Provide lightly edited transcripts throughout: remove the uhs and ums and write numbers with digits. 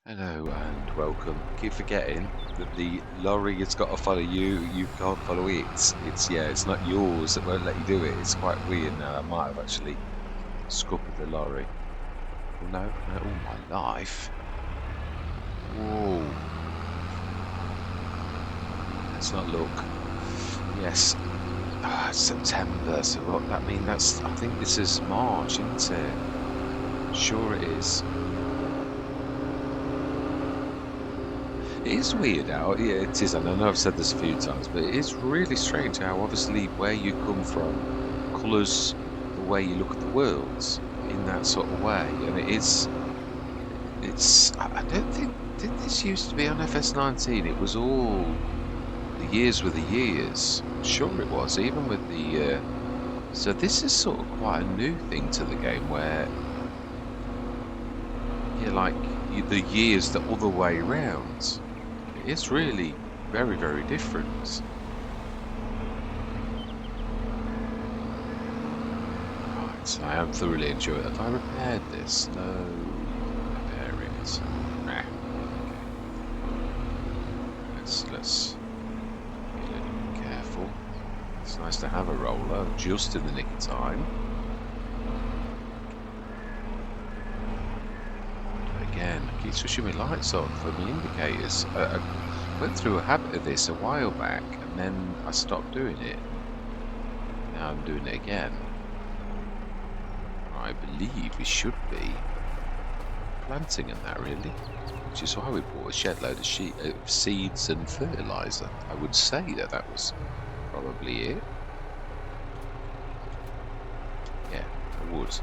Hello and welcome. Keep forgetting that the lorry has got to follow you. You can't follow it. It's not yours that won't let you do it. It's quite weird now. I might have actually scuppered the lorry. Oh no, no, all my life. Whoa. Let's not look. Yes. September. So what that mean? I think this is March, isn't it? Sure it is. It is weird how, yeah, it is, and I know I've said this a few times, but it is really strange how obviously where you come from colours the way you look at the world in that sort of way. And I don't think, did this used to be on FS19? It was all, the years were the years. I'm sure it was, even with the, so this is sort of quite a new thing to the game where, yeah, like, the years the other way round. It's really very, very different. Right, so I am thoroughly enjoying it. Have I repaired this? No. Repair it. Nah. Okay. Let's be a little bit careful. It's nice to have a roller just in the nick of time. Again, I keep switching my lights on for my indicators. I went through a habit of this a while back and then I stopped doing it. Now I'm doing it again. I believe we should be planting in that, really, which is why we bought a shed load of seeds and fertilizer. I would say that was probably it. Yeah, I would.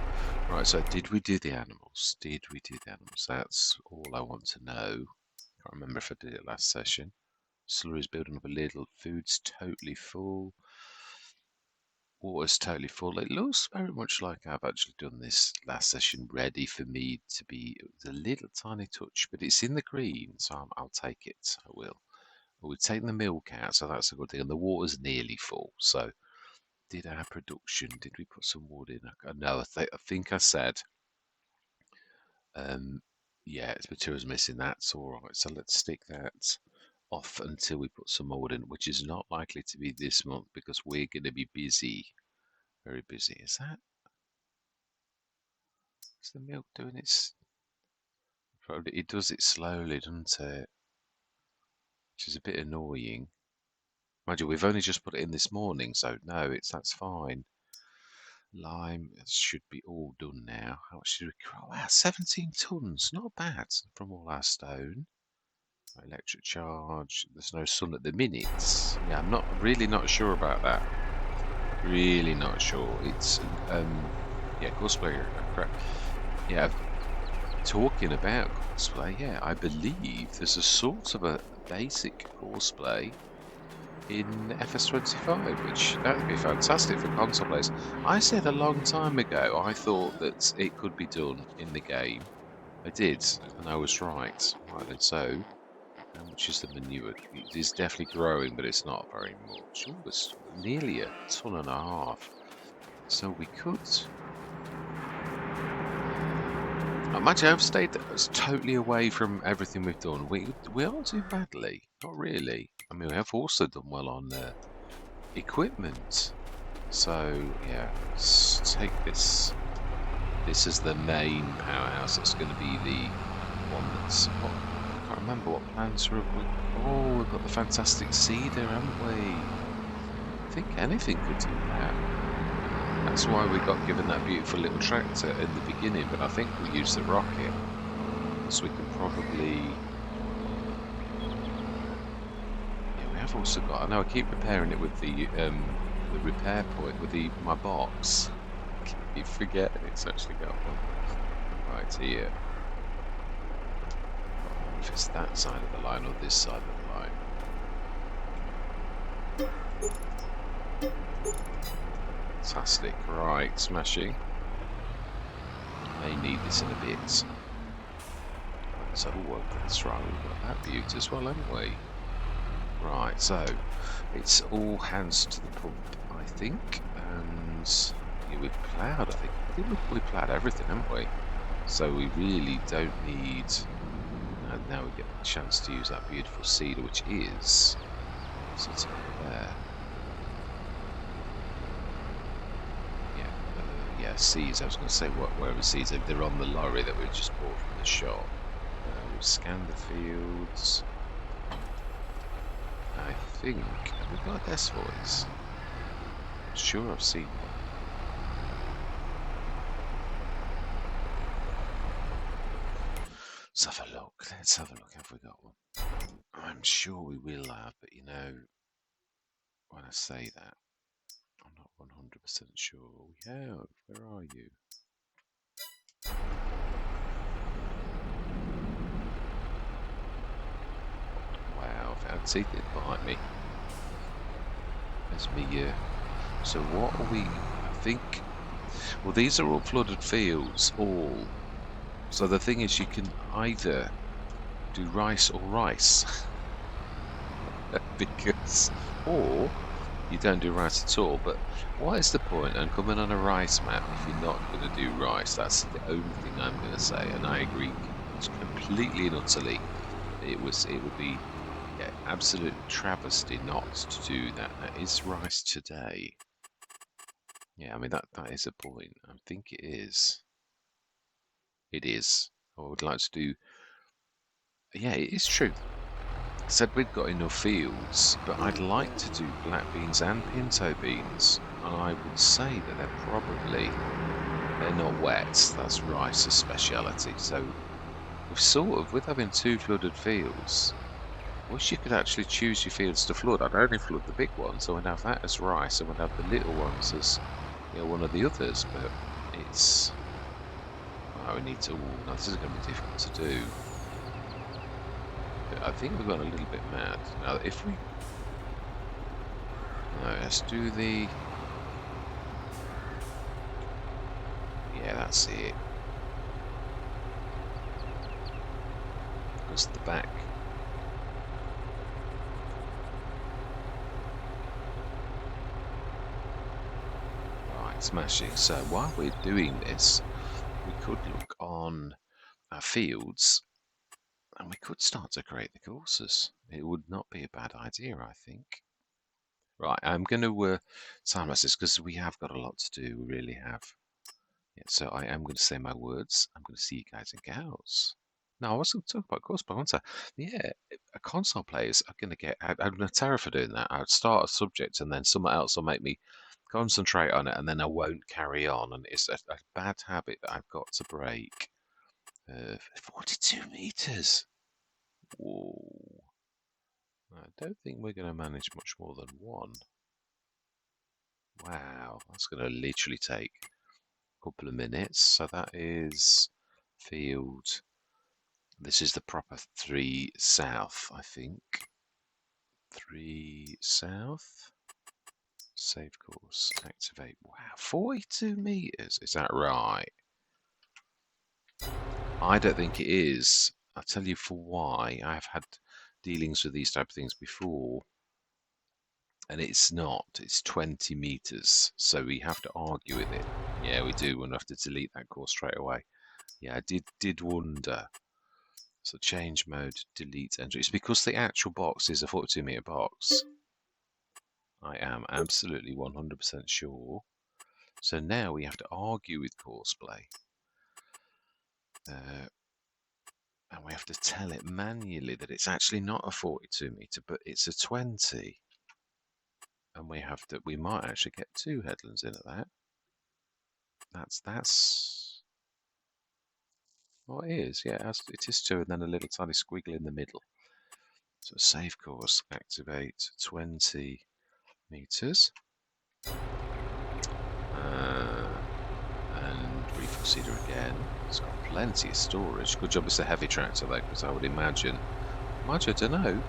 Right, so did we do the animals? Did we do the animals? That's all I want to know. Can't remember if I did it last session. Slurry's building up a little. Food's totally full. Water's totally full. It looks very much like I've actually done this last session ready for me to be. It was a little tiny touch, but it's in the green, so I'll take it. I will. But we've taken the milk out, so that's a good thing. And the water's nearly full. So, did our production? Did we put some wood in? No, I think I said. Um, yeah, its material's missing. That's all right. So let's stick that off until we put some more wood in, which is not likely to be this month because we're going to be busy. Very busy. Is the milk doing its? Probably it does it slowly, doesn't it? Which is a bit annoying. Mind you, we've only just put it in this morning, so no, that's fine. Lime should be all done now. How much did we? Oh, wow, 17 tons. Not bad from all our stone. Electric charge. There's no sun at the minute. Yeah, I'm not sure about that. Really not sure. It's yeah, cosplay. Correct. Yeah, talking about cosplay, yeah, I believe there's a sort of a basic cosplay in FS25, which that would be fantastic for console players. I said a long time ago I thought that it could be done in the game. I did, and I was right. Right then, so how much is the manure? It is definitely growing, but it's not very much. Oh, it's nearly a ton and a half. So we could. Imagine I've stayed totally away from everything we've done. We aren't doing badly, not really. I mean, we have also done well on equipment. So yeah, let's take this. This is the main powerhouse. That's going to be the one that's. What, I can't remember what plants are. Oh, we've got the fantastic cedar, haven't we? I think anything could do that. That's why we got given that beautiful little tractor in the beginning, but I think we used the rocket, so we can probably. Yeah, we have also got. I know I keep repairing it with the repair point with my box. I keep forgetting it's actually got one right here. I don't know if it's that side of the line or this side of the line. Fantastic, right, smashing. May need this in a bit. So, that's right, we've got that beauty as well, haven't we? Right, so it's all hands to the pump, I think, and yeah, we've ploughed, I think we've ploughed everything, haven't we? So we really don't need now we get the chance to use that beautiful seeder, which is sitting over there. Yeah, seeds. I was going to say wherever seeds are. They're on the lorry that we just bought from the shop. We'll scan the fields. I think, have we got a desk voice? I'm sure I've seen one. Let's have a look. Let's have a look. Have we got one? I'm sure we will have, but you know, when I say that, I'm not 100% sure we have. Where are you? Wow, if I had teeth, it'd bite me. There's me. So what are we? I think. Well, these are all flooded fields, all. So the thing is, you can either do rice or rice, because, or you don't do rice at all. But what is the point in coming on a rice map if you're not going to do rice? That's the only thing I'm going to say, and I agree completely and utterly. It would be absolute travesty not to do that. That is rice today. Yeah, I mean that is a point. I think it is. It is. I would like to do. Yeah, it is true. I said we've got enough fields, but I'd like to do black beans and pinto beans, and I would say that they're not wet. That's rice's speciality. So we've sort of, with having 2 flooded fields, wish you could actually choose your fields to flood. I'd only flood the big ones, so I'd have that as rice, and we'd have the little ones as one of the others. But it's we need to. Now this is going to be difficult to do. But I think we've gone a little bit mad. Now if we, no, let's do the. Yeah, that's it. Because the back. Right, smashing. So while we're doing this, we could look on our fields and we could start to create the courses. It would not be a bad idea, I think. Right, I'm going to time this because we have got a lot to do. We really have. Yeah, so I am going to say my words. I'm going to see you guys and gals. No, I wasn't talking about course, but I want to. Yeah, console players are going to get. I'm a terror for doing that. I'd start a subject and then someone else will make me concentrate on it, and then I won't carry on. And it's a bad habit that I've got to break. 42 meters. Whoa. I don't think we're going to manage much more than one. Wow, that's going to literally take a couple of minutes. So that is field. This is the proper 3 south, I think. 3 south. Save course. Activate. Wow, 42 meters. Is that right? I don't think it is. I'll tell you for why. I've had dealings with these type of things before. And it's not. It's 20 meters. So we have to argue with it. Yeah, we do. We'll have to delete that course straight away. Yeah, I did wonder. So change mode, delete entry. It's because the actual box is a 42 meter box. I am absolutely 100% sure. So now we have to argue with Courseplay. And we have to tell it manually that it's actually not a 42 meter, but it's a 20. And we might actually get 2 headlands in at that. That's what it is. Yeah, it is 2 and then a little tiny squiggle in the middle. So save course, activate 20 meters. And refill seeder again. It's got plenty of storage. Good job it's a heavy tractor though, because I would imagine, I don't know,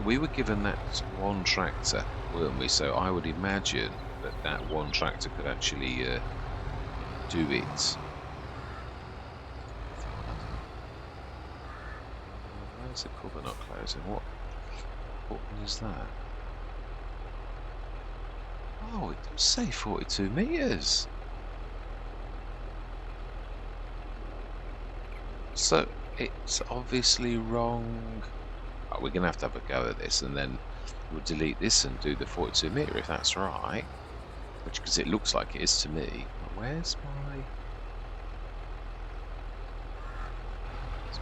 we were given that one tractor, weren't we? So I would imagine that one tractor could actually do it. Why is the cover not closing? What button is that? Oh, it does say 42 meters. So It's obviously wrong. Oh, we're going to have a go at this, and then we'll delete this and do the 42 metre if that's right. Which, because it looks like it is to me. Where's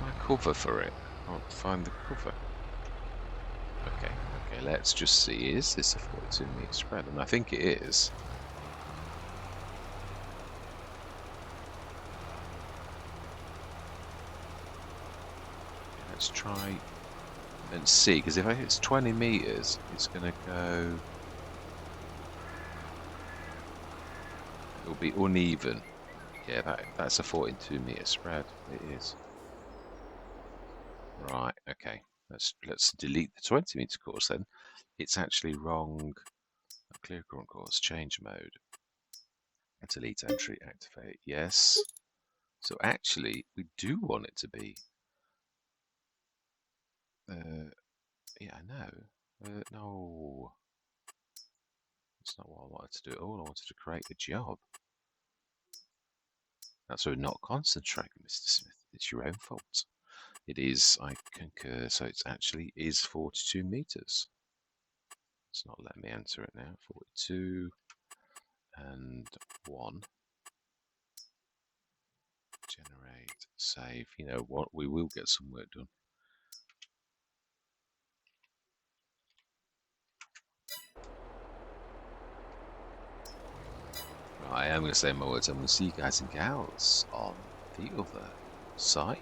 my cover for it? I can't find the cover. Okay, let's just see. Is this a 42 metre spread? And I think it is. Let's try and see, because if it's 20 metres, it's going to go. It'll be uneven. Yeah, that's a 42 metre spread. It is. Right. Okay. Let's delete the 20 metre course then. It's actually wrong. Clear current course. Change mode. Delete entry. Activate. Yes. So actually, we do want it to be. Yeah, I know. No, that's not what I wanted to do at all. I wanted to create a job. That's why we're not concentrating, Mr. Smith. It's your own fault. It is, I concur. So it actually is 42 meters. It's not letting me enter it now. 42 and 1. Generate, save. You know what? We will get some work done. Right, I am going to say my words. I'm going to see you guys and gals on the other side.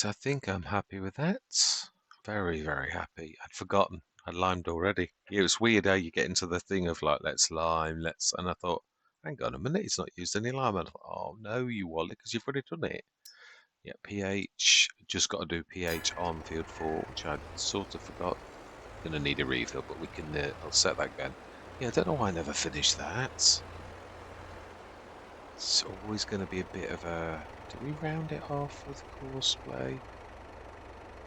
Right, I think I'm happy with that. Very, very happy. I'd forgotten. I limed already. Yeah, it was weird how you get into the thing of like, let's lime, and I thought, hang on a minute, it's not used any lime. I thought, oh no, you Wally, because you've already done it. Yeah, pH, just got to do pH on field 4, which I sort of forgot. Gonna need a refill, but we can, I'll set that again. Yeah, I don't know why I never finished that. It's always going to be a bit of a. Do we round it off with coarse play?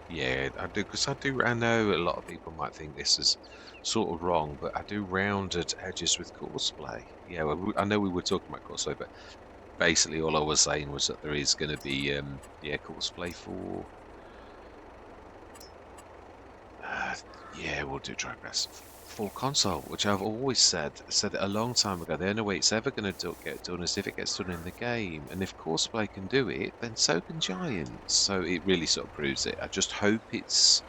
Yeah, I do, because I know a lot of people might think this is sort of wrong, but I do rounded edges with coarse play. Yeah, well, I know we were talking about coarse play, but basically all I was saying was that there is going to be, yeah, coarse play for. Uh, yeah, we'll do dry grass for console, which I've always said it a long time ago. The only way it's ever going to get done is if it gets done in the game, and if Courseplay can do it, then so can Giants. So it really sort of proves it. I just hope it's.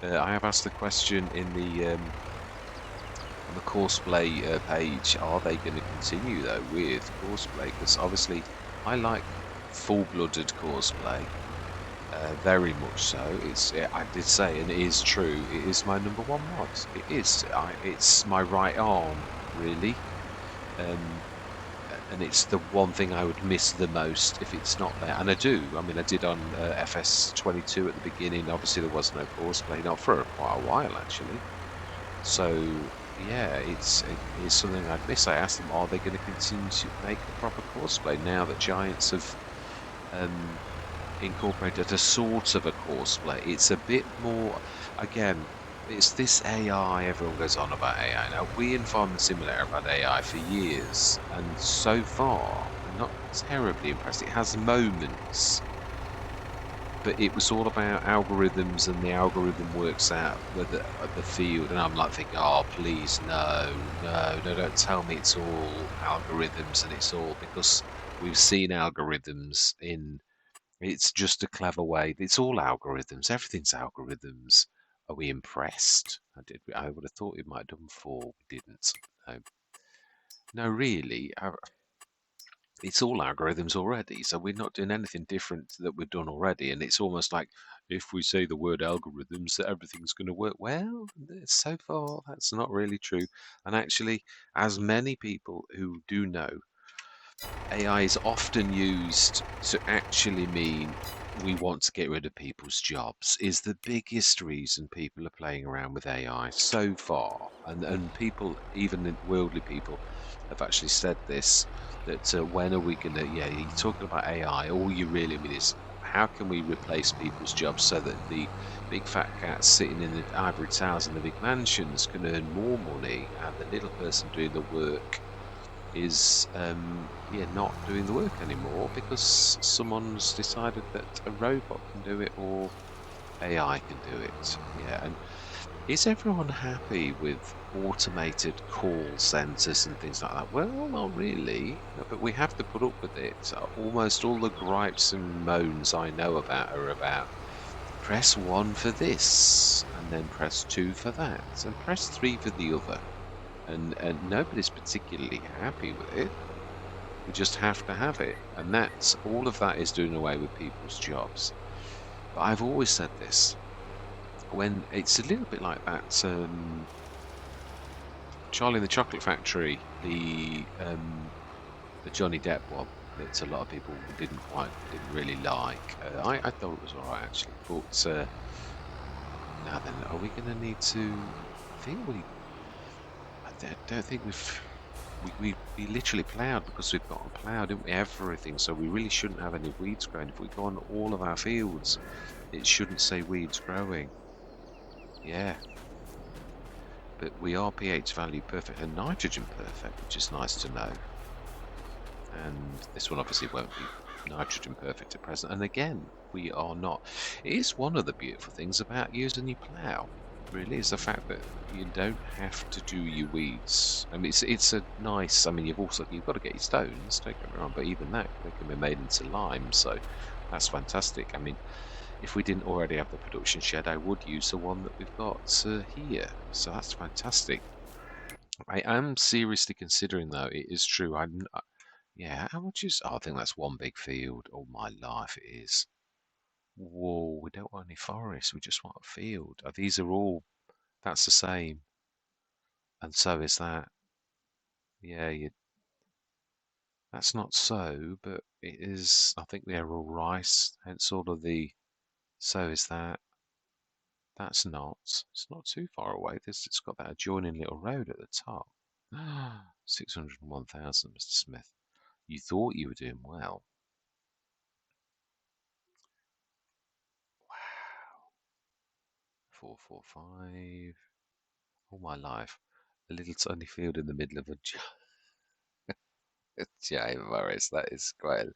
I have asked the question in the on the Courseplay page: are they going to continue though with Courseplay? Because obviously, I like full-blooded Courseplay. Very much so. I did say, and it is true. It is my number one mod. It is. It's my right arm, really. Um, and it's the one thing I would miss the most if it's not there. And I do. I mean, I did on FS22 at the beginning. Obviously, there was no courseplay, not for quite a while actually. So yeah, it's something I'd miss. I asked them, are they going to continue to make the proper courseplay now that Giants have um, incorporated a sort of a courseplay? It's a bit more, again, it's this AI. Everyone goes on about AI. Now, we in Farming Simulator have had AI for years, and so far, I'm not terribly impressed. It has moments, but it was all about algorithms, and the algorithm works out whether the field. And I'm like thinking, oh, please, no, no, no, don't tell me it's all algorithms, and it's all because we've seen algorithms in. It's just a clever way. It's all algorithms. Everything's algorithms. Are we impressed? I would have thought we might have done 4. We didn't. No, no, really. It's all algorithms already. So we're not doing anything different that we've done already. And it's almost like if we say the word algorithms, that everything's going to work. Well, so far that's not really true. And actually, as many people who do know, AI is often used to actually mean we want to get rid of people's jobs, is the biggest reason people are playing around with AI so far. And people, even worldly people, have actually said this, that when are we going to, yeah, you're talking about AI, all you really mean is how can we replace people's jobs so that the big fat cats sitting in the ivory towers and the big mansions can earn more money and the little person doing the work is yeah, not doing the work anymore because someone's decided that a robot can do it or AI can do it. Yeah, and is everyone happy with automated call centers and things like that? Well, not really, but we have to put up with it. So almost all the gripes and moans I know about are about press 1 for this, and then press 2 for that, and press 3 for the other. And nobody's particularly happy with it. We just have to have it. And that's all of that is doing away with people's jobs. But I've always said this when it's a little bit like that Charlie and the Chocolate Factory, the Johnny Depp one that a lot of people didn't really like. I thought it was all right actually, but now then, are we going to need to? I think we. Don't think we literally ploughed because we've got a plough, didn't we? Everything. So we really shouldn't have any weeds growing. If we go on all of our fields, it shouldn't say weeds growing. Yeah. But we are pH value perfect and nitrogen perfect, which is nice to know. And this one obviously won't be nitrogen perfect at present. And again, we are not. It is one of the beautiful things about using your plough. Really, is the fact that you don't have to do your weeds. I mean, it's a nice. I mean, you've got to get your stones. Don't get me wrong, but even that they can be made into lime, so that's fantastic. I mean, if we didn't already have the production shed, I would use the one that we've got here. So that's fantastic. I am seriously considering, though. It is true. Yeah. How much is? Oh, I think that's one big field. All my life, it is. Whoa, we don't want any forest. We just want a field. These are all, that's the same. And so is that. Yeah, that's not so, but it is, I think the Agro Rice, hence all of the, so is that. That's not. It's not too far away. It's got that adjoining little road at the top. 601,000, Mr. Smith. You thought you were doing well. Wow. 445. All my life. A little tiny field in the middle of a giant forest. That is quite.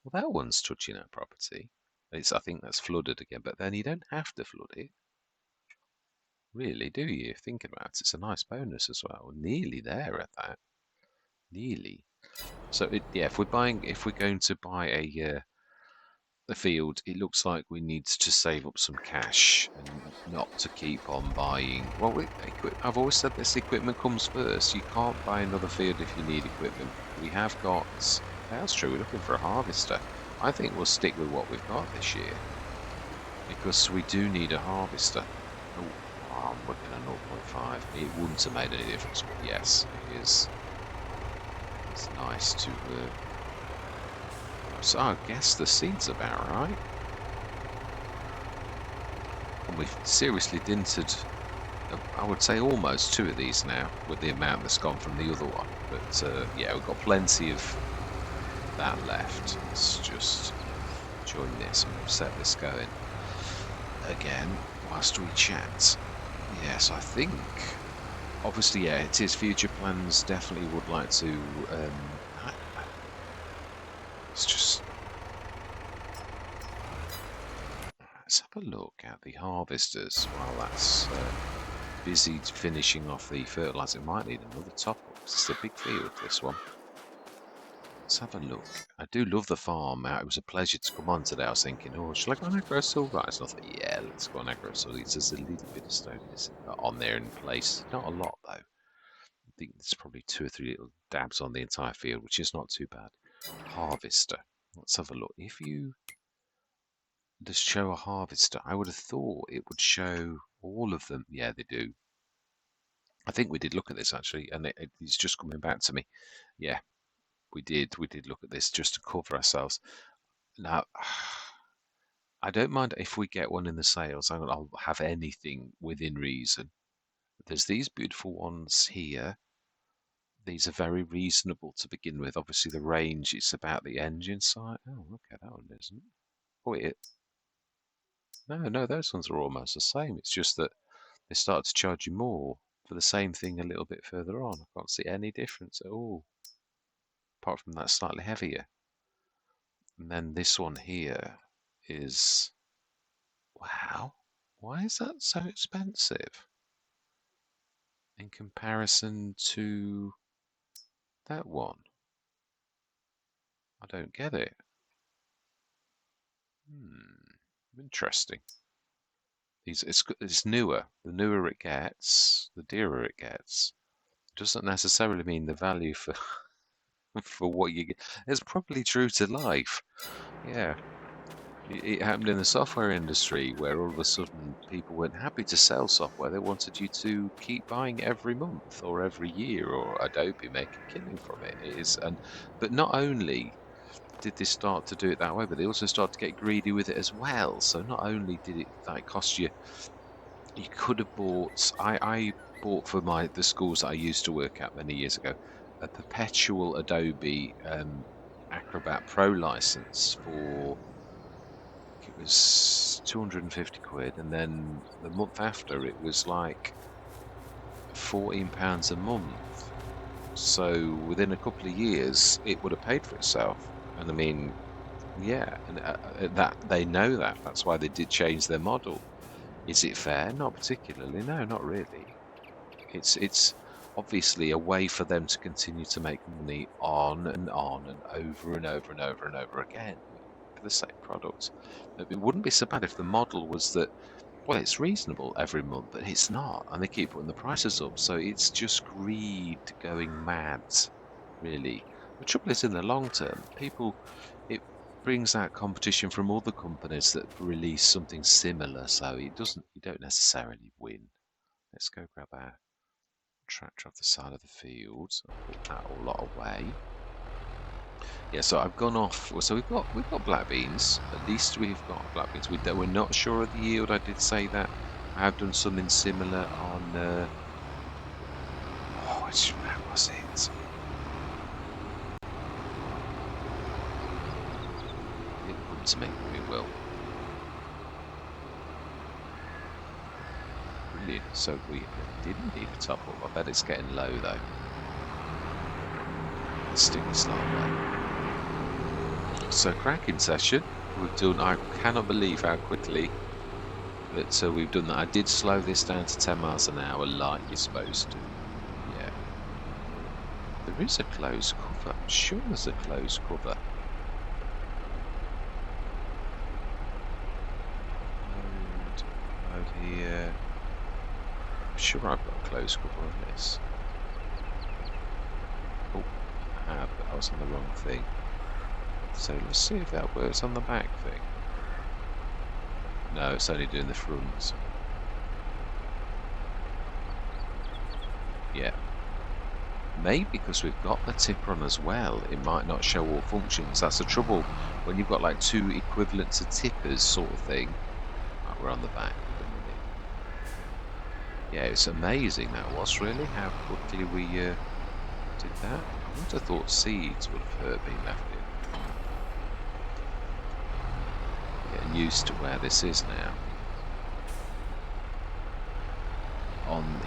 Well, that one's touching our property. I think that's flooded again, but then you don't have to flood it. Really, do you? Thinking about it, it's a nice bonus as well. Nearly there at that. Nearly. So yeah, if we're going to buy a field, it looks like we need to save up some cash and not to keep on buying. Well, I've always said this: equipment comes first. You can't buy another field if you need equipment. We have got. That's true. We're looking for a harvester. I think we'll stick with what we've got this year because we do need a harvester. Oh, I'm looking at 0.5. It wouldn't have made any difference, but yes, it is. It's nice to. So I guess the seed's about right. And we've seriously dinted, I would say almost 2 of these now, with the amount that's gone from the other one. But yeah, we've got plenty of that left. Let's just join this and set this going again whilst we chat. Yes, I think, obviously, yeah, it is future plans. Definitely would like to, let's have a look at the harvesters while that's busy finishing off the fertilizer. It might need another top up. It's a big field, this one. Let's have a look. I do love the farm. It was a pleasure to come on today. I was thinking, oh, shall I go on Agro Sul Rice? And I thought, yeah, let's go on Agro Sul. It's just a little bit of stone on there in place. Not a lot, though. I think there's probably 2 or 3 little dabs on the entire field, which is not too bad. Harvester. Let's have a look. If you just show a harvester, I would have thought it would show all of them. Yeah, they do. I think we did look at this actually, and it's just coming back to me. Yeah, we did look at this just to cover ourselves. Now, I don't mind if we get one in the sales. I'll have anything within reason. There's these beautiful ones here. These are very reasonable to begin with. Obviously, the range, it's about the engine side. Oh, okay, that one isn't. Oh, no, those ones are almost the same. It's just that they start to charge you more for the same thing a little bit further on. I can't see any difference at all, apart from that slightly heavier. And then this one here is, wow, why is that so expensive in comparison to that one? I don't get it. Interesting. It's newer. The newer it gets, the dearer it gets. Doesn't necessarily mean the value for for what you get. It's probably true to life. Yeah. It happened in the software industry where all of a sudden people weren't happy to sell software. They wanted you to keep buying every month or every year, or Adobe make a killing from it. But not only did they start to do it that way, but they also started to get greedy with it as well. So not only did it like cost you, you could have bought. I bought for the schools that I used to work at many years ago a perpetual Adobe Acrobat Pro license for, it was 250 quid, and then the month after it was like £14 a month. So within a couple of years, it would have paid for itself. And I mean, yeah, and that they know that. That's why they did change their model. Is it fair? Not particularly. No, not really. It's obviously a way for them to continue to make money on and on and over and over and over and over again for the same product. It wouldn't be so bad if the model was that, well, it's reasonable every month, but it's not, and they keep putting the prices up. So it's just greed going mad, really. The trouble is, in the long term, people, it brings out competition from other companies that release something similar, so you don't necessarily win. Let's go grab our tractor off the side of the field. So I'll put that all lot away. Yeah, so I've gone off. So we've got black beans. At least we've got black beans. We're not sure of the yield. I did say that. I have done something similar on. Where was it? It come to me. It will. Brilliant. So we didn't need a top up. I bet it's getting low though. Let's stick this long way. So cracking session. We've done. I cannot believe how quickly that we've done that. I did slow this down to 10 miles an hour like you're supposed to. Yeah. There is a closed cover. I'm sure there's a closed cover. Load here. I'm sure I've got a closed cover on this. Oh, I have, but I was on the wrong thing. So let's see if that works on the back thing. No, it's only doing the front. Yeah. Maybe because we've got the tipper on as well, it might not show all functions. That's the trouble when you've got like two equivalent to tippers sort of thing. Right, we're on the back. Yeah, it's amazing that was really how quickly we did that. I would have thought seeds would have been left in. Getting used to where this is now.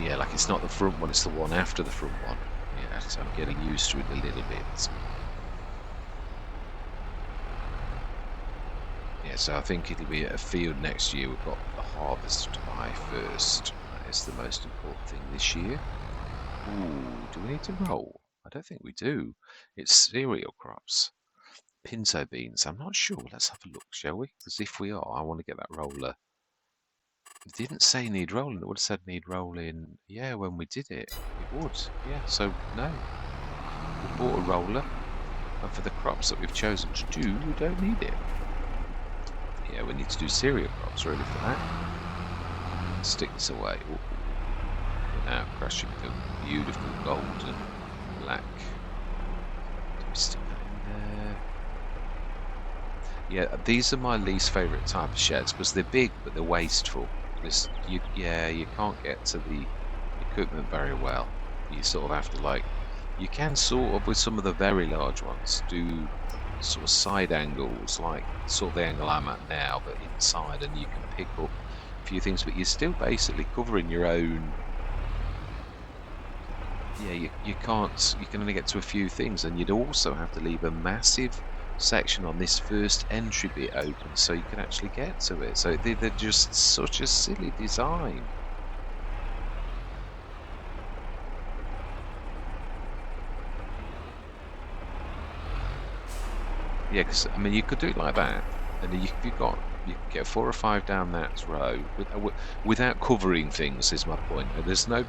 Yeah, like it's not the front one, it's the one after the front one. Yeah, so I'm getting used to it a little bit. Yeah, so I think it'll be a field next year. We've got the harvest to buy first. That is the most important thing this year. Ooh, do we need to roll? I don't think we do. It's cereal crops. Pinto beans. I'm not sure. Let's have a look, shall we? Because if we are, I want to get that roller. It didn't say need rolling. It would have said need rolling. Yeah, when we did it, it would. Yeah, so no. We bought a roller. And for the crops that we've chosen to do, we don't need it. Yeah, we need to do cereal crops really for that. Stick this away. Ooh. We're now crushing the beautiful golden black. Do we stick that in there? Yeah, these are my least favourite type of sheds because they're big but they're wasteful. You can't get to the equipment very well. You sort of have to you can sort of with some of the very large ones do sort of side angles like sort of the angle I'm at now, but inside, and you can pick up a few things, but you're still basically covering your own. Yeah, you can't. You can only get to a few things, and you'd also have to leave a massive section on this first entry bit open so you can actually get to it. So they're just such a silly design. Yeah, because I mean, you could do it like that, and then you can get 4 or 5 down that row without covering things. Is my point. And there's no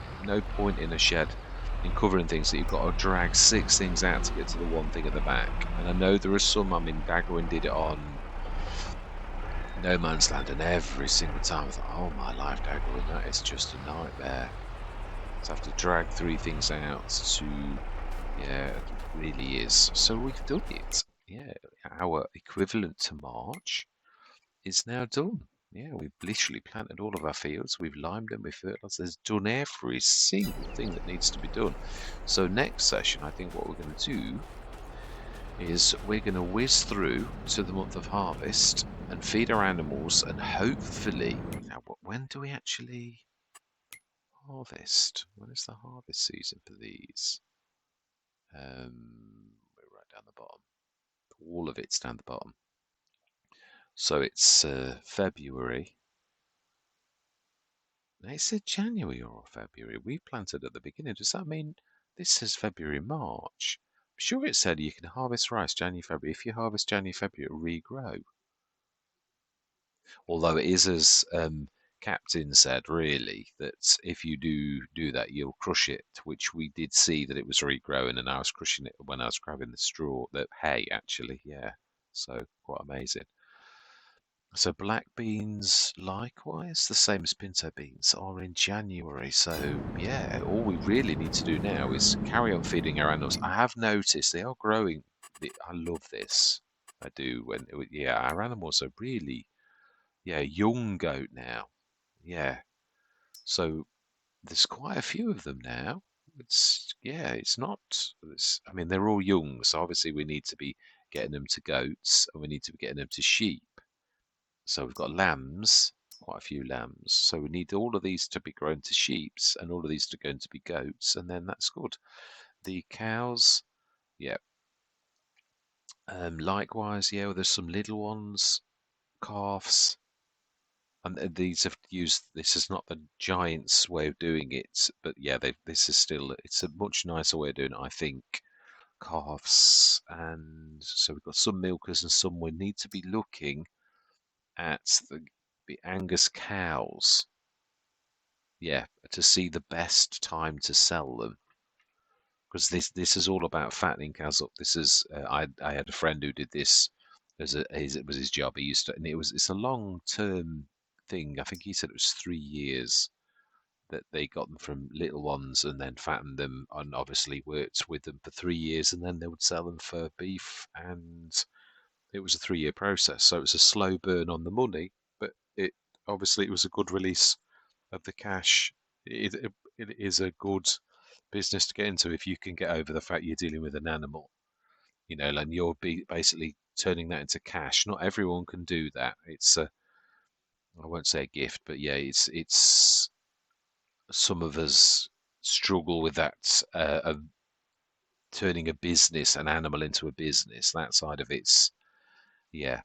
point in a shed in covering things that you've got to drag 6 things out to get to the one thing at the back. And I know there are some. I mean, Daggerwin did it on No Man's Land, and every single time I thought, oh my life, Daggerwin, that is just a nightmare. To have to drag 3 things out to, yeah, it really is. So we've done it. Yeah, our equivalent to March is now done. Yeah, we've literally planted all of our fields. We've limed them, we've fertilized. There's done every single thing that needs to be done. So next session, I think what we're going to do is we're going to whiz through to the month of harvest and feed our animals, and hopefully, now when do we actually harvest? When is the harvest season for these? We're right down the bottom. All of it's down the bottom. So it's February. Now it said January or February. We planted at the beginning. Does that mean this says February, March? I'm sure it said you can harvest rice January, February. If you harvest January, February, it'll regrow. Although it is as Captain said, really, that if you do that, you'll crush it, which we did see that it was regrowing, and I was crushing it when I was grabbing the straw, that hay, actually, yeah. So quite amazing. So black beans, likewise, the same as pinto beans, are in January. So yeah, all we really need to do now is carry on feeding our animals. I have noticed they are growing. I love this. I do. Yeah, our animals are really, yeah, young goat now. Yeah. So there's quite a few of them now. It's not. I mean, they're all young, so obviously we need to be getting them to goats, and we need to be getting them to sheep. So we've got lambs, quite a few lambs. So we need all of these to be grown to sheeps, and all of these to go to be goats, and then that's good. The cows, yeah. Likewise, yeah. There's some little ones, calves, and these have used. This is not the giants' way of doing it, but yeah, this is still. It's a much nicer way of doing it, I think. Calves, and so we've got some milkers and some. We need to be looking at the Angus cows, yeah, to see the best time to sell them, because this is all about fattening cows up. This is I had a friend who did this it was his job. He used to, and it's a long term thing. I think he said it was 3 years that they got them from little ones and then fattened them, and obviously worked with them for 3 years, and then they would sell them for beef, and it was a 3 year process. So it was a slow burn on the money, but it was a good release of the cash. It is a good business to get into if you can get over the fact you're dealing with an animal, and you're basically turning that into cash. Not everyone can do that. I won't say a gift, but yeah, it's some of us struggle with that, of turning an animal into a business. That side of yeah,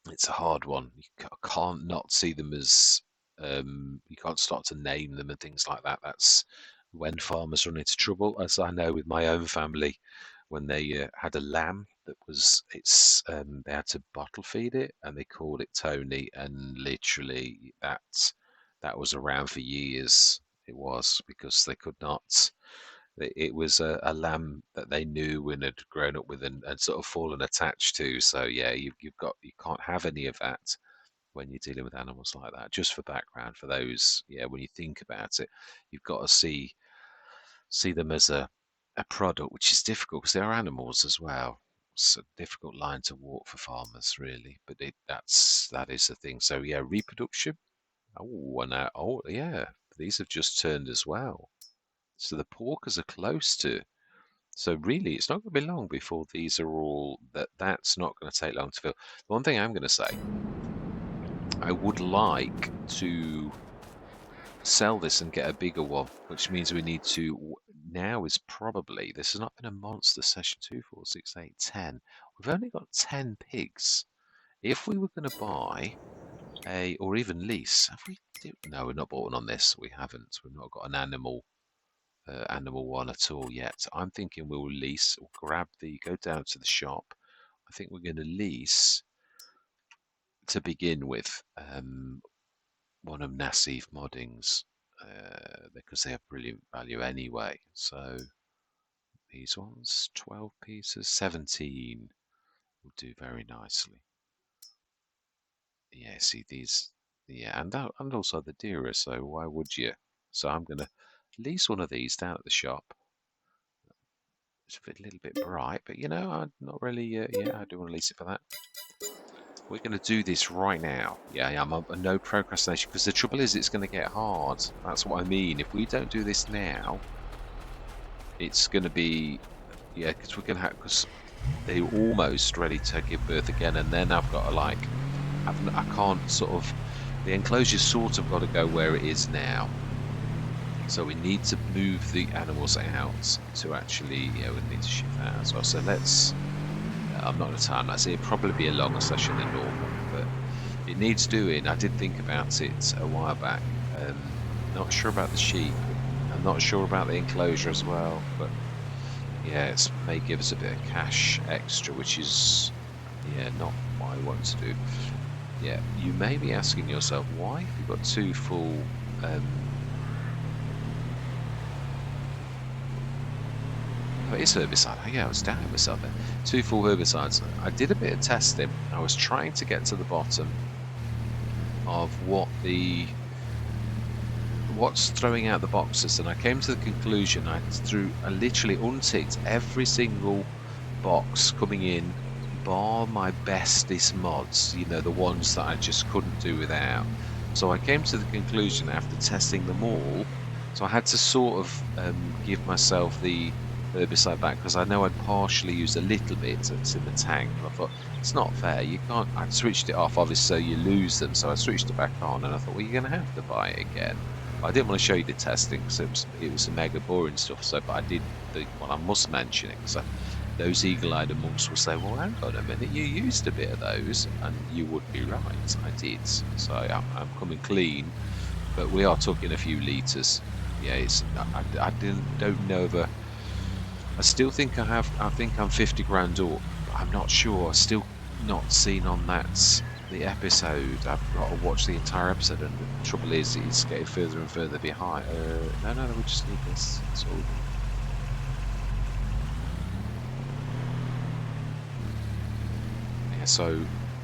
it's a hard one. You can't not see them as, you can't start to name them and things like that. That's when farmers run into trouble, as I know with my own family, when they had a lamb that they had to bottle feed it, and they called it Tony, and literally that was around for years. It was because they could not. It was a lamb that they knew and had grown up with, and sort of fallen attached to. So yeah, you can't have any of that when you're dealing with animals like that. Just for background, for those, yeah, when you think about it, you've got to see them as a product, which is difficult because they are animals as well. It's a difficult line to walk for farmers, really. But that is the thing. So yeah, reproduction. Oh yeah, these have just turned as well. So the porkers are close to. So really, it's not going to be long before these are all that's not going to take long to fill. The one thing I'm going to say, I would like to sell this and get a bigger one, which means we need to now is probably this has not been a monster session. 2, 4, 6, 8, 10. We've only got 10 pigs. If we were going to buy or even lease, have we? No, we're not bought one on this. We haven't. We've not got an animal one at all yet. I'm thinking we'll lease or go down to the shop. I think we're going to lease to begin with, one of Nassif Modding's, because they have brilliant value anyway. So these ones, 12 pieces, 17 will do very nicely. Yeah, see these, yeah, and also the dearer, so why would you? So I'm going to lease one of these down at the shop. It's a little bit bright, but I'm not really, yeah, I do want to lease it for that. We're going to do this right now. Yeah, I'm no procrastination, because the trouble is it's going to get hard. That's what I mean. If we don't do this now, it's going to be, yeah, because they're almost ready to give birth again, and then I've got to I can't the enclosure's sort of got to go where it is now. So we need to move the animals out to actually, we need to shift that as well. So I'm not going to time that. It'll probably be a longer session than normal, but it needs doing. I did think about it a while back. Not sure about the sheep. I'm not sure about the enclosure as well, but yeah, it may give us a bit of cash extra, which is, yeah, not what I want to do. Yeah, you may be asking yourself, why have you got 2 full Oh, it's herbicide. Oh, yeah, I was doubting myself there. 2 full herbicides. I did a bit of testing. I was trying to get to the bottom of what's throwing out the boxes, and I came to the conclusion I literally unticked every single box coming in, bar my bestest mods, you know, the ones that I just couldn't do without. So I came to the conclusion after testing them all, so I had to sort of give myself the herbicide back, because I know I'd partially used a little bit that's in the tank, and I thought it's not fair, you can't. I'd switched it off obviously so you lose them, so I switched it back on, and I thought, well, you're gonna have to buy it again. I didn't want to show you the testing because it was some mega boring stuff. So, but I did well, I must mention it because those eagle-eyed amongst will say, "Well, hang on a minute, you used a bit of those," and you would be right. I did. So I'm coming clean, but we are talking a few litres. Yeah, I don't know if I still think I have. I think I'm 50 grand up. I'm not sure. Still not seen on the episode. I've got to watch the entire episode, and the trouble is, it's getting further and further behind. No, we just need this. That's all. Yeah, so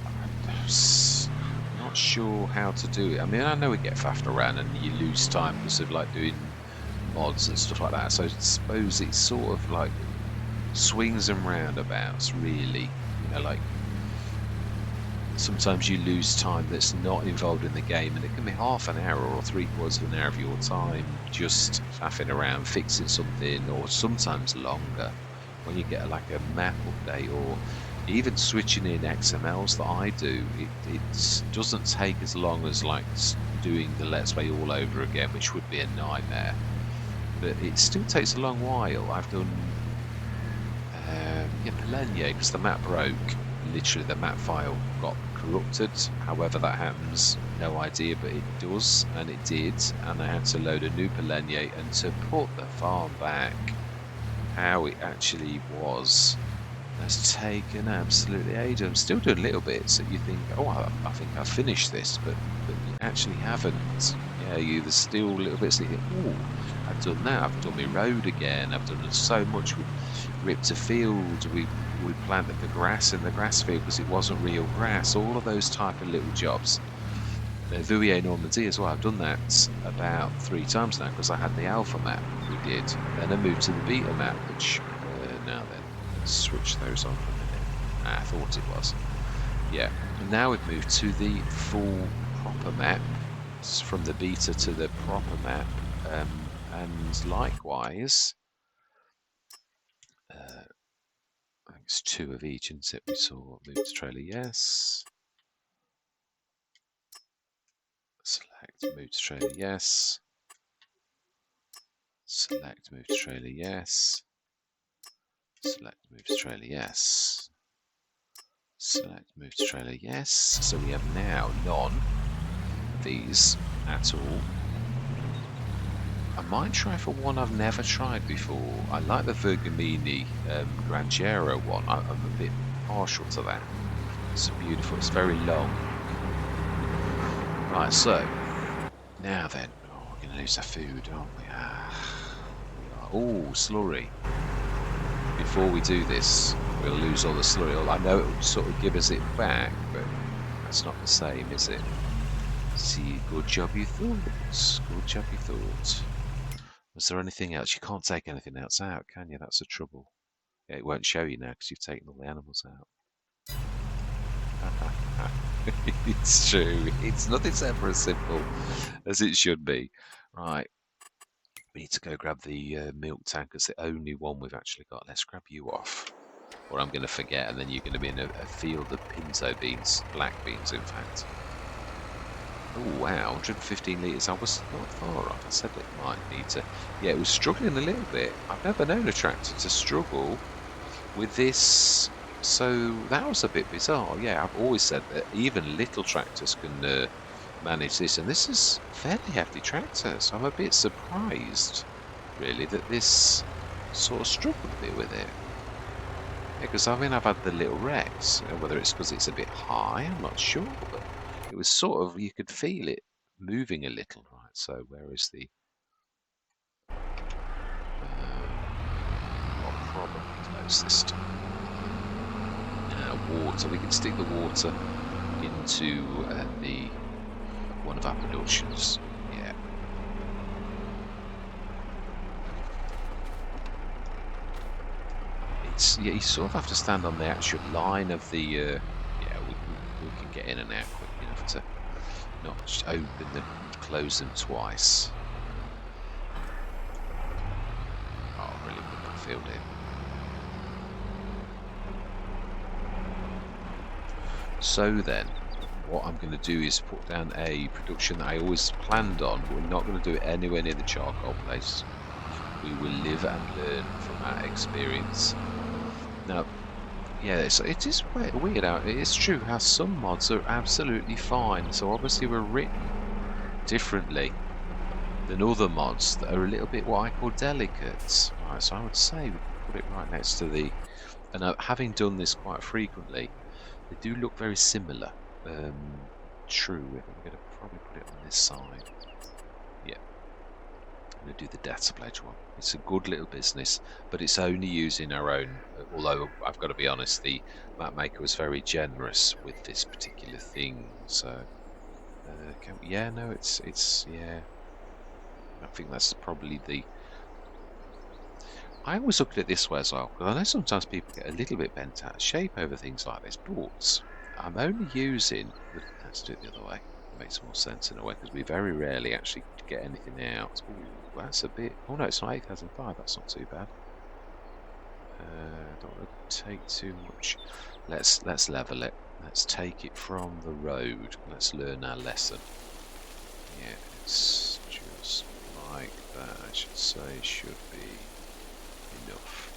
I'm not sure how to do it. I mean, I know we get faffed around and you lose time because of like doing mods and stuff like that. So I suppose it's sort of like swings and roundabouts, really. You know, like sometimes you lose time that's not involved in the game, and it can be half an hour or 3/4 of an hour of your time just faffing around fixing something, or sometimes longer when you get like a map update, or even switching in XMLs that I do. It doesn't take as long as like doing the Let's Play all over again, which would be a nightmare, but it still takes a long while. I've done Millennia because the map broke. Literally the map file got corrupted, however that happens, no idea, but it does, and it did, and I had to load a new Millennia, and to put the farm back how it actually was has taken absolutely ages. I'm still doing little bits that you think, oh, I think I've finished this, but you actually haven't. Yeah, there's still little bits that you think, oh, I've done that, I've done my road again, I've done so much. We ripped a field, we planted the grass in the grass field because it wasn't real grass, all of those type of little jobs. Vouillet Normandy as well, I've done that about 3 times now because I had the alpha map, we did. Then I moved to the beta map, which, now then, let's switch those on for a minute. I thought it was. Yeah, and now we've moved to the full proper map, it's from the beta to the proper map, and likewise, I think it's 2 of each, isn't it? We saw move to trailer, yes. Select move to trailer, yes. Select move to trailer, yes. Select move to trailer, yes. Select move to trailer, yes. So we have now none of these at all. I might try for one I've never tried before. I like the Vergamini Granchero one. I'm a bit partial to that. It's beautiful. It's very long. Right, so now then, we're going to lose our food, aren't we? Oh, slurry. Before we do this, we'll lose all the slurry. I know it will sort of give us it back, but that's not the same, is it? See, good job you thought. Good job you thought. Was there anything else? You can't take anything else out, can you? That's the trouble. Yeah, it won't show you now because you've taken all the animals out. It's true. It's nothing ever as simple as it should be. Right. We need to go grab the milk tank. It's the only one we've actually got. Let's grab you off. Or I'm going to forget, and then you're going to be in a field of pinto beans. Black beans, in fact. Oh wow, 115 litres. I was not far off. I said it might need to. Yeah, it was struggling a little bit. I've never known a tractor to struggle with this. So that was a bit bizarre. Yeah, I've always said that even little tractors can manage this, and this is a fairly hefty tractor. So I'm a bit surprised, really, that this sort of struggled a bit with it. Because I mean, I've had the little Rex. Whether it's because it's a bit high, I'm not sure, but it was sort of, you could feel it moving a little, right? So where is the... not what's this stuff? Water. We can stick the water into the one of our productions. Yeah. It's, yeah, you sort of have to stand on the actual line of the. Yeah, we can get in and out quick enough to not just open them, close them twice. Oh, really put that field in. So then, what I'm going to do is put down a production that I always planned on, but we're not going to do it anywhere near the charcoal place. We will live and learn from our experience. Now, yeah, it is weird out. It is true how some mods are absolutely fine. So obviously we're written differently than other mods that are a little bit what I call delicate. Right, so I would say we can put it right next to the. And having done this quite frequently, they do look very similar. True, I'm going to probably put it on this side. Yeah, I'm going to do the data pledge one. It's a good little business, but it's only using our own. Although I've got to be honest, the map maker was very generous with this particular thing. So, yeah, no, it's yeah. I think that's probably the. I always look at it this way as well, because I know sometimes people get a little bit bent out of shape over things like this, but I'm only using. Let's do it the other way. It makes more sense in a way, because we very rarely actually get anything out. Ooh, that's a bit. Oh no, it's not 8,005. That's not too bad. Don't want to take too much. Let's level it. Let's take it from the road. Let's learn our lesson. Yeah, it's just like that. I should say should be enough.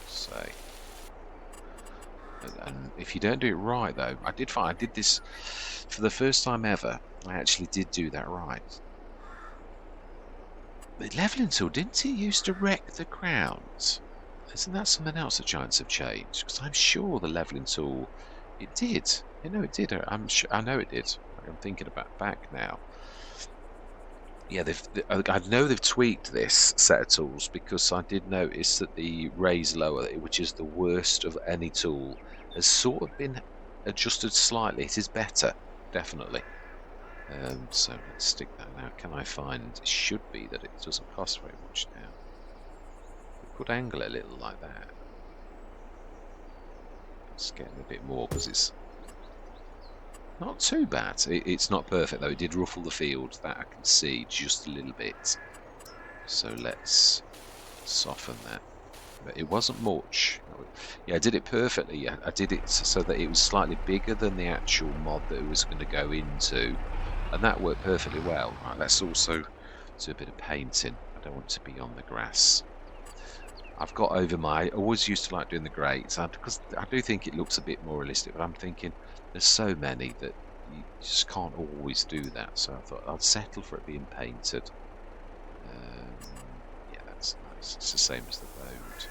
Say. And if you don't do it right, though, I did this for the first time ever. I actually did do that right. The leveling tool, didn't it used to wreck the ground? Isn't that something else that giants have changed? Because I'm sure the leveling tool, it did. You know, it did. I'm sure. I know it did. I'm thinking about back now. Yeah, I know they've tweaked this set of tools, because I did notice that the raise lower, which is the worst of any tool, has sort of been adjusted slightly. It is better, definitely. So let's stick that now. Can I find? It should be that it doesn't cost very much now. We could angle it a little like that. It's getting a bit more because it's not too bad. It's not perfect though. It did ruffle the field, that I can see just a little bit. So let's soften that. But it wasn't much. Yeah, I did it perfectly. Yeah, I did it so that it was slightly bigger than the actual mod that it was going to go into, and that worked perfectly well. Right, let's also do a bit of painting. I don't want to be on the grass. I've got over I always used to like doing the grates, because I do think it looks a bit more realistic, but I'm thinking there's so many that you just can't always do that, so I thought I'd settle for it being painted. Yeah, that's nice. It's the same as the road.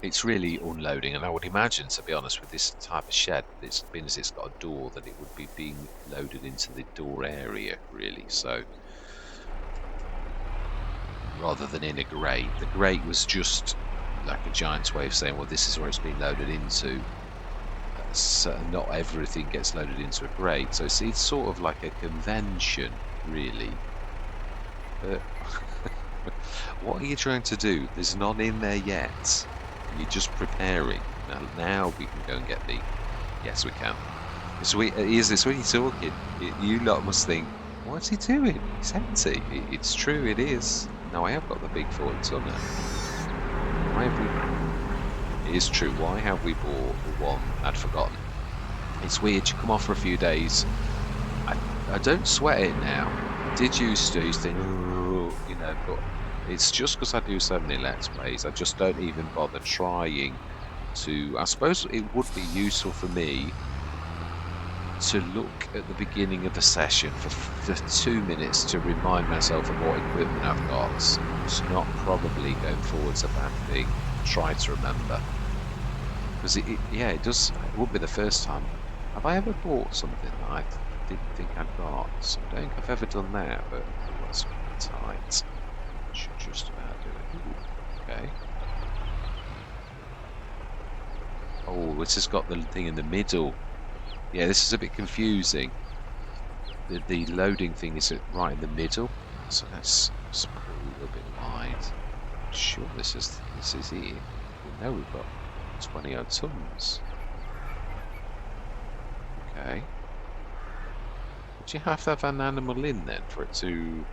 It's really unloading, and I would imagine, to be honest, with this type of shed, it's got a door, that it would be being loaded into the door area, really. So rather than in a grate. The grate was just like a giant's way of saying, well, this is where it's been loaded into. So not everything gets loaded into a grate. So it's sort of like a convention, really. But what are you trying to do? There's none in there yet. You're just preparing. Now we can go and get the... Yes, we can. It's when you're talking, you lot must think, what's he doing? It's empty. It's true, it is. Now I have got the big 40 tonner. Why have we? It is true. Why have we bought the one I'd forgotten? It's weird. You come off for a few days. I don't sweat it now. I did used to think, oh, you know, but it's just because I do so many Let's Plays. I just don't even bother trying to. I suppose it would be useful for me to look at the beginning of the session for 2 minutes to remind myself of what equipment I've got. It's not probably going forwards a bad thing. Try to remember, because yeah, it does. It won't be the first time. Have I ever bought something that I didn't think I'd got? So I don't think I've ever done that, but tight. Should just about do it. Ooh, okay. Oh, this has got the thing in the middle. Yeah, this is a bit confusing. The loading thing is right in the middle. So let's put it a little bit wide. I'm sure this is it. We know we've got 20 odd tons. Okay. Would you have to have an animal in then for it to...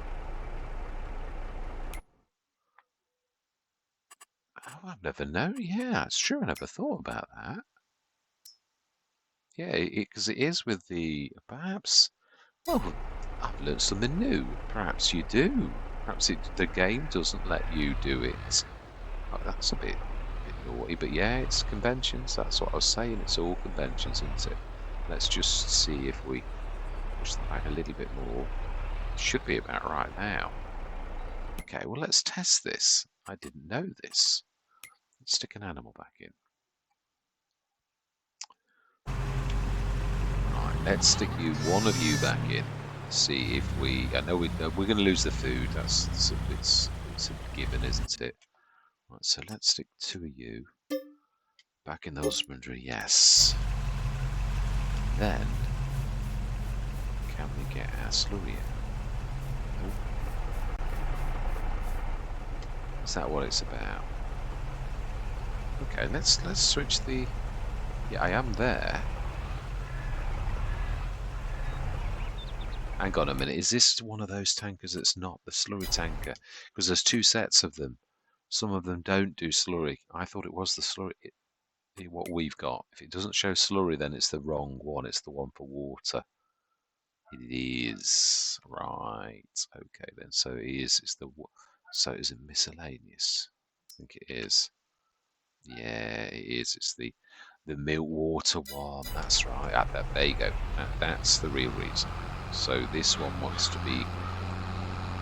Oh, I've never known. Yeah, it's true. I never thought about that. Yeah, because it is with the... Perhaps... Well, I've learned something new. Perhaps you do. Perhaps the game doesn't let you do it. Oh, that's a bit naughty, but yeah, it's conventions. That's what I was saying. It's all conventions, isn't it? Let's just see if we push them back a little bit more. Should be about right now. Okay, well, let's test this. I didn't know this. Let's stick an animal back in. Right, let's stick one of you back in. See if we... I know we're going to lose the food. It's a given, isn't it? Right, so let's stick 2 of you back in the husbandry. Yes. Then, can we get our slurry out? Nope. Is that what it's about? Okay, let's switch the... Yeah, I am there. Hang on a minute, is this one of those tankers that's not the slurry tanker? Because there's 2 sets of them. Some of them don't do slurry. I thought it was the slurry, what we've got. If it doesn't show slurry, then it's the wrong one. It's the one for water. It is. Right. Okay, then. So it is. So is it miscellaneous? I think it is. Yeah, it is. It's the milk water one. That's right. There you go. That's the real reason. So this one wants to be...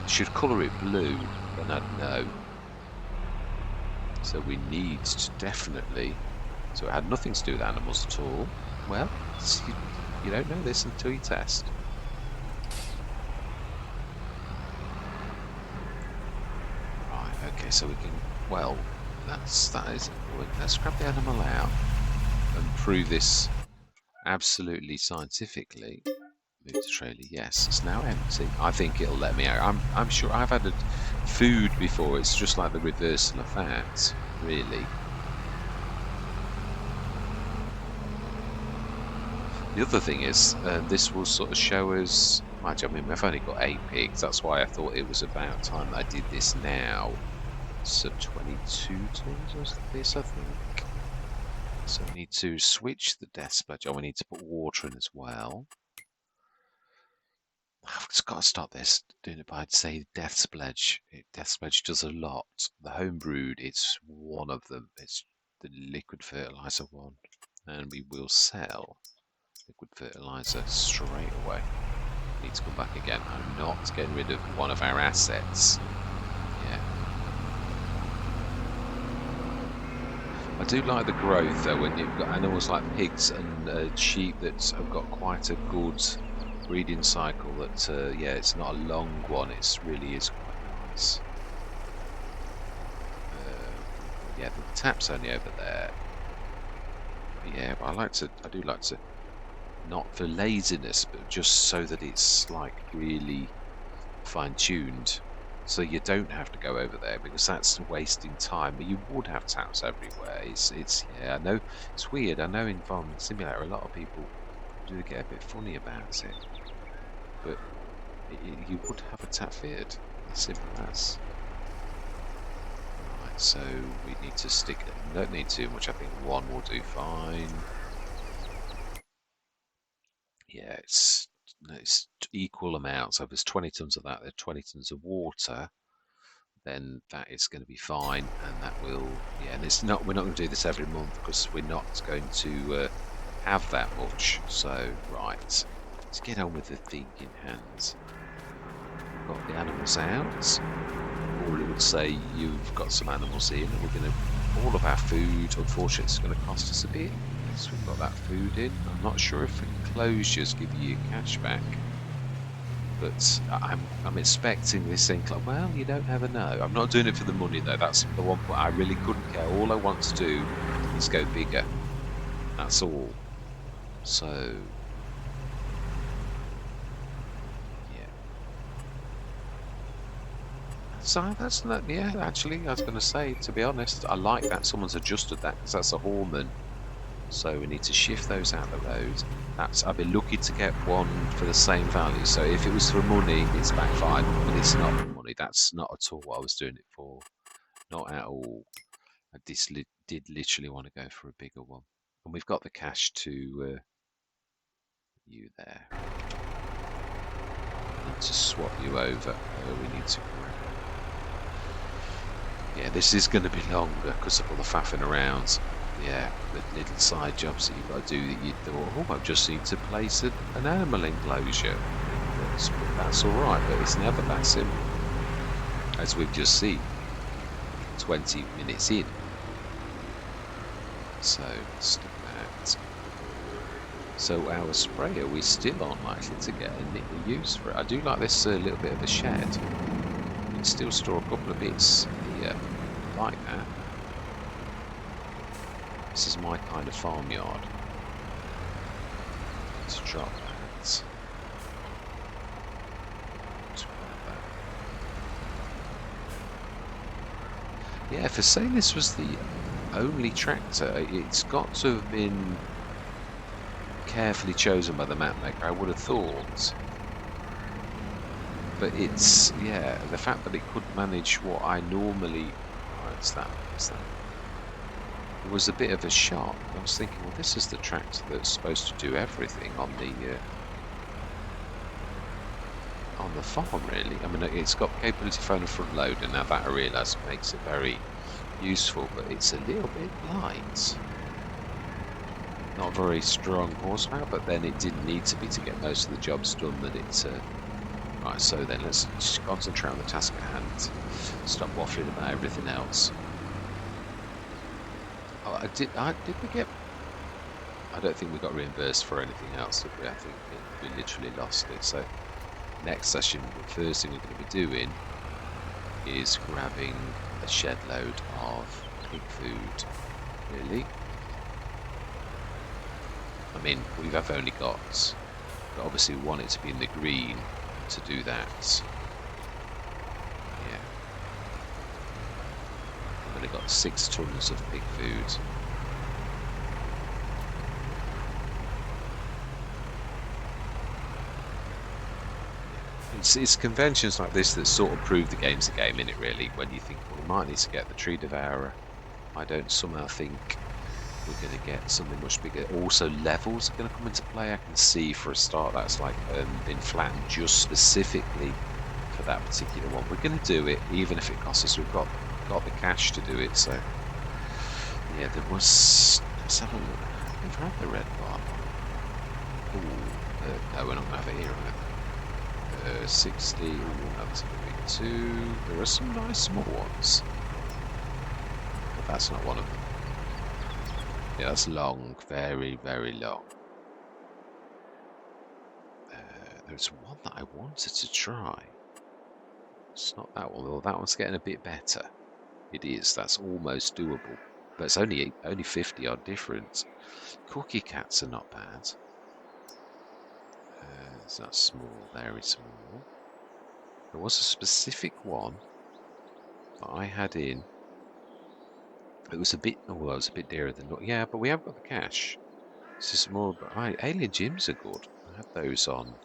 Should colour it blue, then I'd know. So we need to definitely... So it had nothing to do with animals at all. Well, you don't know this until you test. Right, okay, so we can... Well, that is... Let's grab the animal out and prove this absolutely scientifically. Move the trailer. Yes, it's now empty. I think it'll let me out. I'm sure I've had food before. It's just like the reversal of that, really. The other thing is, this will sort of show us... I mean, we've only got 8 pigs. That's why I thought it was about time that I did this now. So 22 tons was this, I think. So we need to switch the death sledge. Oh, we need to put water in as well. I've just got to stop this, doing it by, say, Death Sledge. Death Sledge does a lot. The homebrewed, it's one of them. It's the liquid fertilizer one. And we will sell liquid fertilizer straight away. Need to come back again. I'm not getting rid of one of our assets. Yeah. I do like the growth, though, when you've got animals like pigs and sheep that have got quite a good breeding cycle. That yeah, it's not a long one. It really is quite nice. Yeah, the tap's only over there. But yeah, but I do like to, not for laziness, but just so that it's like really fine-tuned. So you don't have to go over there, because that's wasting time. But you would have taps everywhere. It's yeah, I know it's weird. I know in Farming Simulator a lot of people do get a bit funny about it, but you would have a tap fitted. As simple as. Right, so we need to stick. Don't need too much. I think 1 will do fine. Yeah, it's equal amounts. So if there's 20 tons of that, there's 20 tons of water, then that is going to be fine, and that will, yeah, and it's not, we're not going to do this every month because we're not going to have that much. So, right, let's get on with the thing in hand. Got the animals out, or it would say you've got some animals in, and we're going to, all of our food, unfortunately, it's going to cost us a bit. So we've got that food in. I'm not sure if enclosures give you cash back. But I'm expecting this thing. Like, well, you don't ever know. I'm not doing it for the money though. That's the one point I really couldn't care. All I want to do is go bigger. That's all. So yeah. So that's not. Yeah, actually, I was going to say. To be honest, I like that someone's adjusted that because that's a Horman. So we need to shift those out the road. I'd be lucky to get one for the same value. So if it was for money, it's backfired, but it's not for money. That's not at all what I was doing it for. Not at all. I did literally want to go for a bigger one. And we've got the cash to you there. I need to swap you over. We need to. Yeah, this is going to be longer because of all the faffing around. Yeah, the little side jobs that you've got to do that you thought, oh, I just need to place an animal enclosure. That's all right, but it's never that simple. As we've just seen, 20 minutes in. So, stop that. So our sprayer, we're still not likely to get a use for it. I do like this little bit of a shed. You can still store a couple of bits here. I like that. This is my kind of farmyard. Let's drop that. Yeah, for saying this was the only tractor, it's got to have been carefully chosen by the map maker, I would have thought. But it's, yeah, the fact that it could manage what I normally... Oh, it's that. It was a bit of a shock. I was thinking, well, this is the tractor that's supposed to do everything on the farm, really. I mean, it's got capability for a front loader. Now that I realise makes it very useful, but it's a little bit light. Not very strong horsepower, but then it didn't need to be to get most of the jobs done that it's... Right, so then let's just concentrate on the task at hand. Stop waffling about everything else. Oh, did we get... I don't think we got reimbursed for anything else, did we? I think we literally lost it. So next session, the first thing we're going to be doing is grabbing a shed load of pig food. Really? I mean, we've only got... But obviously we want it to be in the green to do that. Yeah. We've only got 6 tons of pig food. It's conventions like this that sort of prove the game's a game, innit, really, when you think, well, we might need to get the tree devourer. I don't somehow think we're going to get something much bigger. Also, levels are going to come into play. I can see for a start that's like been flattened just specifically for that particular one. We're going to do it, even if it costs us. We've got the cash to do it, so... Yeah, there was... Let's have a look. We've had the red bar. Ooh, no, we're not going to have it here, either. 60, ooh, that's going to be 2. There are some nice small ones. But that's not one of them. Yeah, that's long, very, very long. There's one that I wanted to try. It's not that one, although that one's getting a bit better. It is, that's almost doable. But it's only 50 odd difference. Cookie cats are not bad. It's not small, very small. There was a specific one that I had in. It was a bit, well, it was a bit dearer than, yeah, but we have got the cash. It's just more, but Alien Gyms are good. I had those on.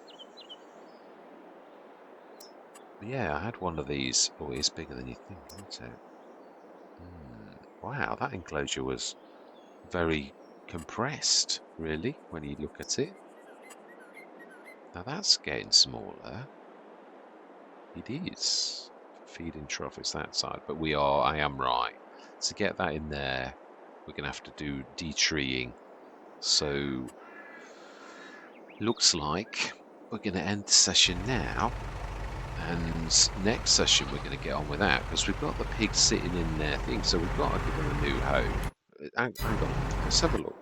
Yeah, I had one of these. Oh, it's bigger than you think, isn't it? Wow, that enclosure was very compressed, really, when you look at it. Now that's getting smaller. It is. Feeding trough, it's that side. But I am right. To get that in there, we're going to have to do detreeing. So, looks like we're going to end the session now. And next session we're going to get on with that, because we've got the pigs sitting in their thing, so we've got to give them a new home. Hang on, let's have a look.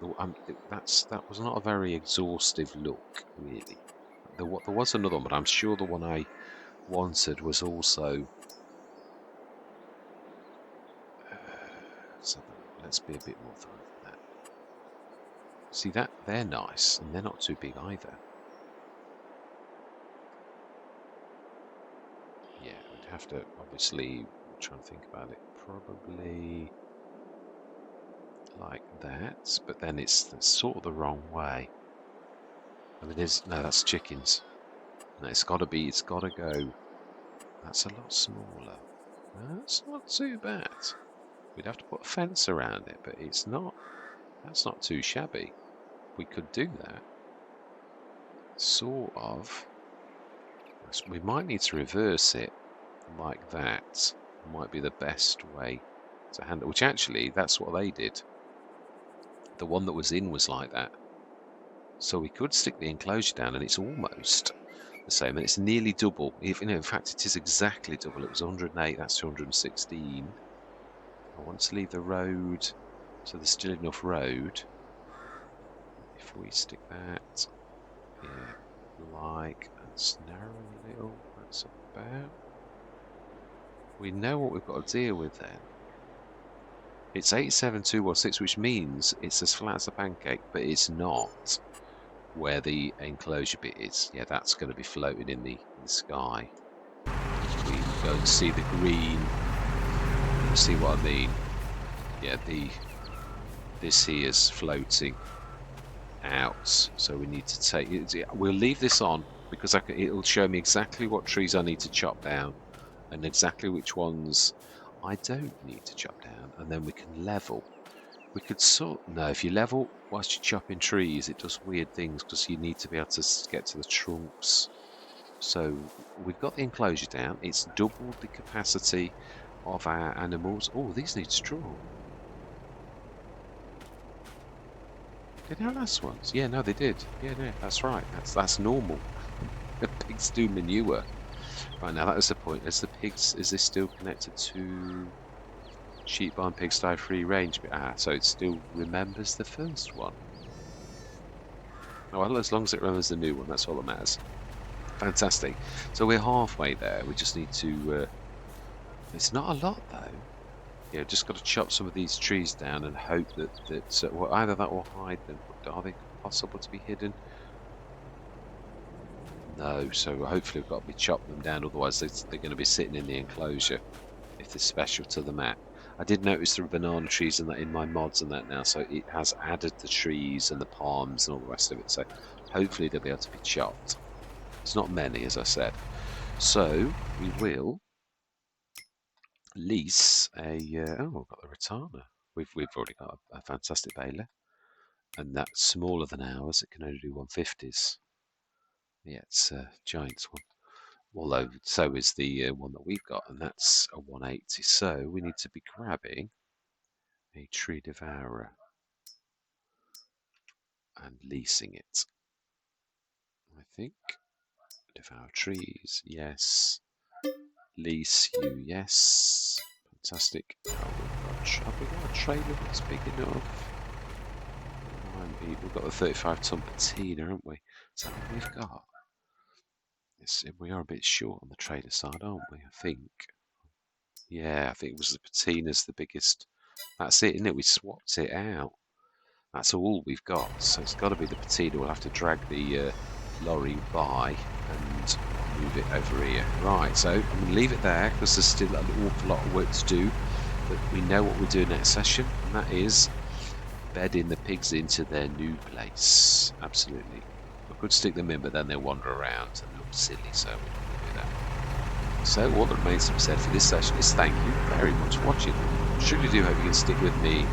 That was not a very exhaustive look, really. there was another one, but I'm sure the one I wanted was also. Let's have a look. Let's be a bit more thorough than that. See that they're nice and they're not too big either. Yeah, we'd have to obviously try and think about it. Probably like that, but then it's sort of the wrong way. I mean, no, that's chickens. No, it's got to go. That's a lot smaller. No, that's not too bad. We'd have to put a fence around it, but it's not. That's not too shabby. We could do that. Sort of. We might need to reverse it like that. Might be the best way to handle. Which actually, that's what they did. The one that was in was like that. So we could stick the enclosure down, and it's almost the same, and it's nearly double. In fact, it is exactly double. It was 108. That's 216. I want to leave the road, so there's still enough road. If we stick that, yeah, like, and narrow a little, that's about. We know what we've got to deal with then. It's 87216, which means it's as flat as a pancake, but it's not where the enclosure bit is. Yeah, that's going to be floating in the sky. We go and see the green. You see what I mean? Yeah, this here is floating out, so we need to take it. We'll leave this on because it'll show me exactly what trees I need to chop down and exactly which ones I don't need to chop down, and then we can level. We could no, if you level whilst you're chopping trees, it does weird things because you need to be able to get to the trunks. So we've got the enclosure down. It's doubled the capacity of our animals. Oh, these need straw. Did they have last ones? Yeah, no, they did. Yeah, no, that's right. That's normal. The pigs do manure. Right, now that was the point. Is this still connected to sheep barn pigsty free range? So it still remembers the first one. Oh, well, as long as it remembers the new one, that's all that matters. Fantastic. So we're halfway there. We just need to. It's not a lot though. Yeah, just got to chop some of these trees down and hope that well, either that or hide them. Are they possible to be hidden? No. So hopefully we've got to be chopping them down. Otherwise, they're going to be sitting in the enclosure if they're special to the map. I did notice there are banana trees and that in my mods and that now, so it has added the trees and the palms and all the rest of it. So hopefully they'll be able to be chopped. It's not many, as I said. So we will lease a. Oh, we've got the Ratana. We've already got a fantastic baler, and that's smaller than ours. It can only do 150s. Yeah, it's a Giants one. Although so is the one that we've got, and that's a 180. So we need to be grabbing a tree devourer and leasing it. I think devour trees. Yes. Lease you. Yes. Fantastic. Have we got a trailer that's big enough? We've got the 35-ton patina, haven't we? Is that what we've got? We are a bit short on the trailer side, aren't we? I think. Yeah, I think it was the patina's the biggest. That's it, isn't it? We swapped it out. That's all we've got. So it's got to be the patina. We'll have to drag the lorry by and move it over here. Right, so I'm going to leave it there because there's still an awful lot of work to do. But we know what we're doing next session, and that is bedding the pigs into their new place. Absolutely. I could stick them in, but then they'll wander around and look silly, so we're not going to do that. So all that remains to be said for this session is thank you very much for watching. I truly do hope you can stick with me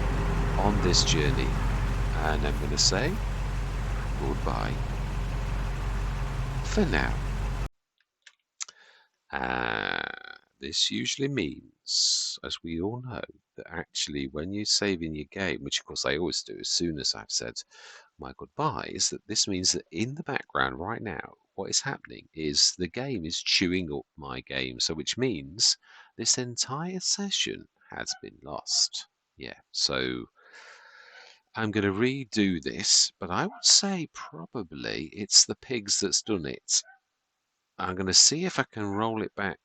on this journey. And I'm going to say goodbye for now. This usually means, as we all know, that actually when you save in your game, which of course I always do as soon as I've said my goodbyes, that this means that in the background right now, what is happening is the game is chewing up my game. So which means this entire session has been lost. Yeah, so I'm going to redo this, but I would say probably it's the pigs that's done it. I'm going to see if I can roll it back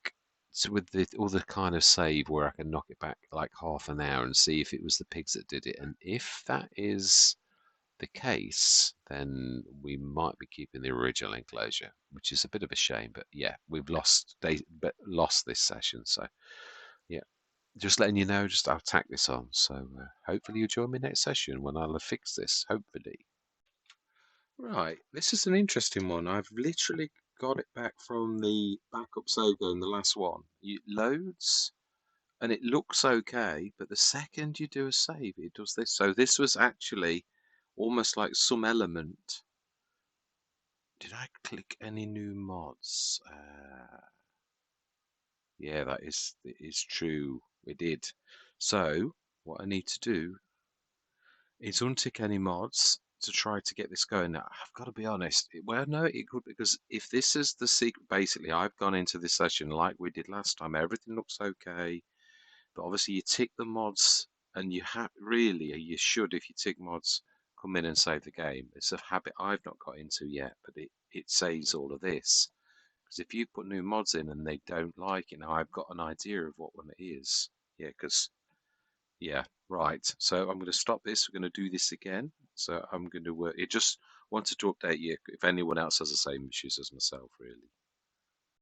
with the other kind of save where I can knock it back like half an hour and see if it was the pigs that did it. And if that is the case, then we might be keeping the original enclosure, which is a bit of a shame. But yeah, we've lost this session. So yeah, just letting you know, I'll tack this on. So hopefully you'll join me next session when I'll have fixed this. Hopefully. Right, this is an interesting one. I've literally got it back from the backup save game, the last one. It loads and it looks okay, but the second you do a save, it does this. So this was actually almost like some element. Did I click any new mods? Yeah, that is true. We did. So what I need to do is untick any mods to try to get this going. Now, I've got to be honest. Well, no, it could, because if this is the secret, basically, I've gone into this session like we did last time. Everything looks okay, but obviously you tick the mods, and you should, if you tick mods, come in and save the game. It's a habit I've not got into yet, but it saves all of this. Because if you put new mods in and they don't like it, now I've got an idea of what one it is. Yeah, because yeah, right. So I'm going to stop this. We're going to do this again. So I'm going to it just wanted to update you if anyone else has the same issues as myself, really.